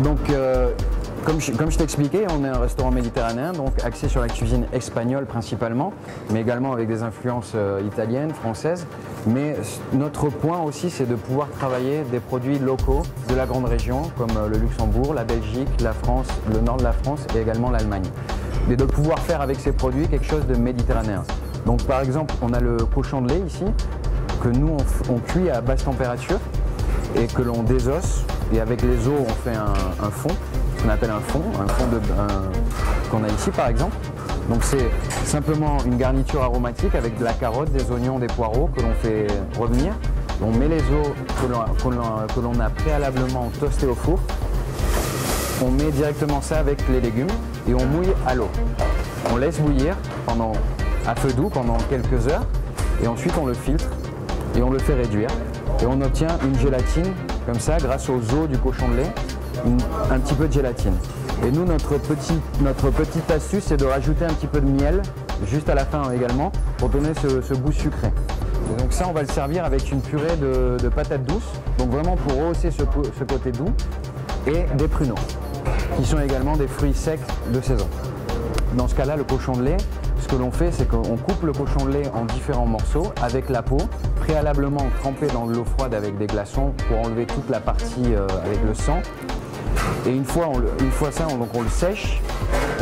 Donc, comme je t'expliquais, on est un restaurant méditerranéen, donc axé sur la cuisine espagnole principalement, mais également avec des influences italiennes, françaises. Mais notre point aussi, c'est de pouvoir travailler des produits locaux de la grande région, comme le Luxembourg, la Belgique, la France, le nord de la France et également l'Allemagne. Et de pouvoir faire avec ces produits quelque chose de méditerranéen. Donc par exemple, on a le cochon de lait ici, que nous on cuit à basse température et que l'on désosse. Et avec les os, on fait un fond, ce qu'on appelle un fond qu'on a ici par exemple. Donc c'est simplement une garniture aromatique avec de la carotte, des oignons, des poireaux que l'on fait revenir. On met les os que l'on a préalablement toastés au four. On met directement ça avec les légumes et on mouille à l'eau. On laisse bouillir à feu doux pendant quelques heures et ensuite on le filtre et on le fait réduire. Et on obtient une gélatine comme ça grâce aux os du cochon de lait, un petit peu de gélatine. Et nous, notre petite astuce, c'est de rajouter un petit peu de miel juste à la fin également pour donner ce goût sucré. Et donc ça, on va le servir avec une purée de patates douces, donc vraiment pour rehausser ce côté doux, et des pruneaux, qui sont également des fruits secs de saison. Dans ce cas-là, le cochon de lait, ce que l'on fait, c'est qu'on coupe le cochon de lait en différents morceaux avec la peau, préalablement trempé dans de l'eau froide avec des glaçons pour enlever toute la partie avec le sang. Et une fois ça, on le sèche,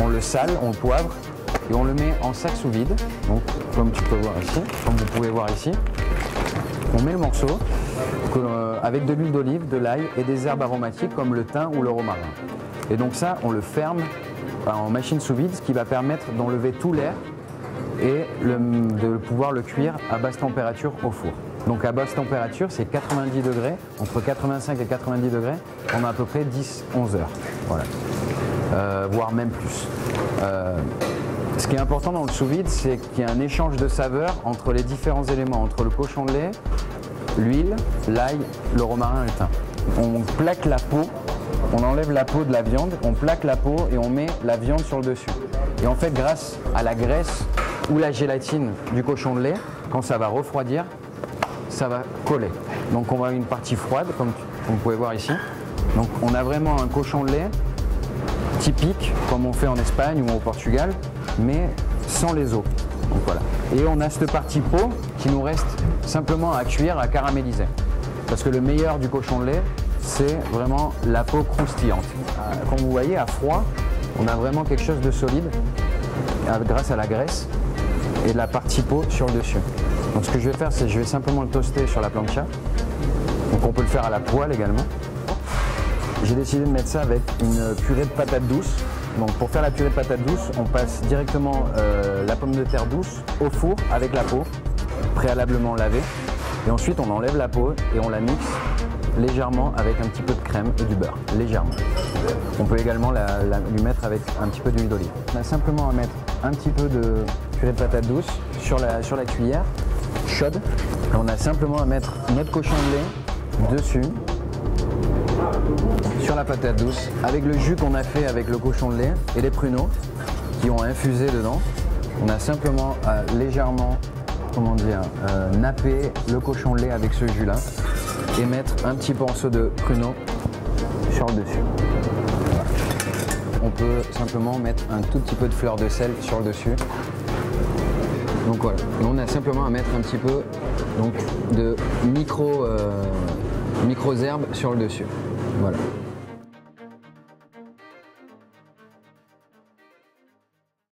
on le sale, on le poivre et on le met en sac sous vide. Donc, comme vous pouvez voir ici, on met le morceau avec de l'huile d'olive, de l'ail et des herbes aromatiques comme le thym ou le romarin. Et donc ça, on le ferme en machine sous vide, ce qui va permettre d'enlever tout l'air et de pouvoir le cuire à basse température au four. Donc à basse température, c'est 90 degrés, entre 85 et 90 degrés, on a à peu près 10-11 heures, voilà. Voire même plus. Ce qui est important dans le sous-vide, c'est qu'il y a un échange de saveurs entre les différents éléments, entre le cochon de lait, l'huile, l'ail, le romarin et le thym. On plaque la peau, on enlève la peau de la viande, on plaque la peau et on met la viande sur le dessus. Et en fait, grâce à la graisse ou la gélatine du cochon de lait, quand ça va refroidir, ça va coller. Donc on va avoir une partie froide, comme vous pouvez voir ici. Donc on a vraiment un cochon de lait typique, comme on fait en Espagne ou au Portugal, mais sans les os. Donc voilà. Et on a cette partie peau qui nous reste simplement à cuire, à caraméliser. Parce que le meilleur du cochon de lait, c'est vraiment la peau croustillante. Comme vous voyez, à froid, on a vraiment quelque chose de solide grâce à la graisse et la partie peau sur le dessus. Donc ce que je vais faire, c'est que je vais simplement le toaster sur la plancha. Donc on peut le faire à la poêle également. J'ai décidé de mettre ça avec une purée de patates douces. Donc pour faire la purée de patates douces, on passe directement la pomme de terre douce au four avec la peau, préalablement lavée. Et ensuite on enlève la peau et on la mixe légèrement avec un petit peu de crème et du beurre, légèrement. On peut également lui mettre avec un petit peu d'huile d'olive. On a simplement à mettre un petit peu de purée de patates douces sur la cuillère chaude. Et on a simplement à mettre notre cochon de lait dessus, sur la patate douce, avec le jus qu'on a fait avec le cochon de lait et les pruneaux qui ont infusé dedans. On a simplement à légèrement, napper le cochon de lait avec ce jus-là et mettre un petit pinceau de pruneaux sur le dessus. Voilà. On peut simplement mettre un tout petit peu de fleur de sel sur le dessus. Donc voilà, et on a simplement à mettre un petit peu de micro-herbes sur le dessus. Voilà.